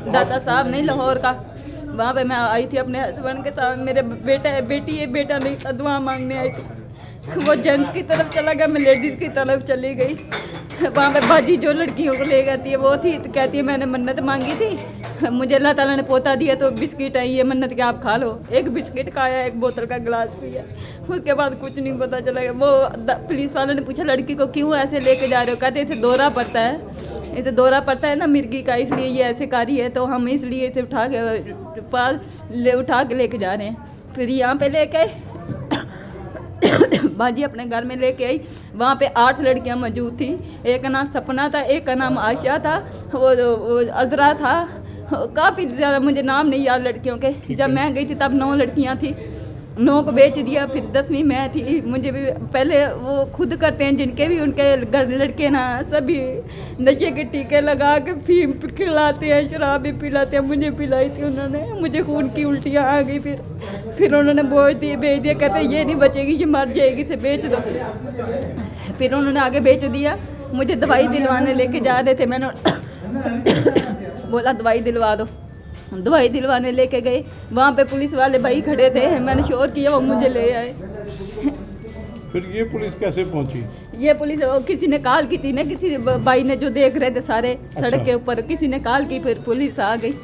दाता साहब नहीं, लाहौर का। वहाँ पे मैं आई थी अपने हस्बैंड के साथ, मेरे बेटा नहीं था, दुआ मांगने आई थी। वो जेंट्स की तरफ चला गया, मैं लेडीज की तरफ चली गई। वहाँ पे बाजी जो लड़कियों को ले जाती है वो थी, तो कहती है मैंने मन्नत मांगी थी, मुझे अल्लाह ताला ने पोता दिया तो बिस्किट है, ये मन्नत के आप खा लो। एक बिस्किट खाया, एक बोतल का गिलास पिया, उसके बाद कुछ नहीं पता चला। वो पुलिस वालों ने पूछा लड़की को क्यों ऐसे लेके जा रहे हो, कहते इसे दौरा पड़ता है, इसे दौरा पड़ता है ना मिर्गी का, इसलिए ये ऐसे कारी है, तो हम इसलिए इसे उठा के लेके जा रहे हैं। फिर यहाँ पे लेके बाजी अपने घर में लेके आई। वहाँ पे 8 लड़कियाँ मौजूद थी। एक का नाम सपना था, एक का नाम आयशा था, वो अजरा था, काफ़ी ज़्यादा मुझे नाम नहीं याद लड़कियों के। जब मैं गई थी तब 9 लड़कियाँ थी, 9 को बेच दिया। फिर 10वीं मैं थी। मुझे भी पहले वो खुद करते हैं जिनके भी उनके घर लड़के ना सभी नशे के टीके लगा के फीम खिलाते हैं, शराब भी पिलाते हैं। मुझे पिलाई थी उन्होंने, मुझे खून की उल्टियाँ आ गई। फिर उन्होंने बेच दिया, कहते ये नहीं बचेगी, ये मर जाएगी, इसे बेच दो। फिर उन्होंने आगे बेच दिया। मुझे दवाई दिलवाने लेके जा रहे थे, मैंने बोला दवाई दिलवा दो, दवाई दिलवाने लेके गए। वहाँ पे पुलिस वाले भाई खड़े थे, मैंने शोर किया, वो मुझे ले आए। फिर ये पुलिस कैसे पहुंची? ये पुलिस किसी ने कॉल की थी ना, किसी भाई ने जो देख रहे थे सारे सड़क के ऊपर, किसी ने कॉल की, फिर पुलिस आ गई।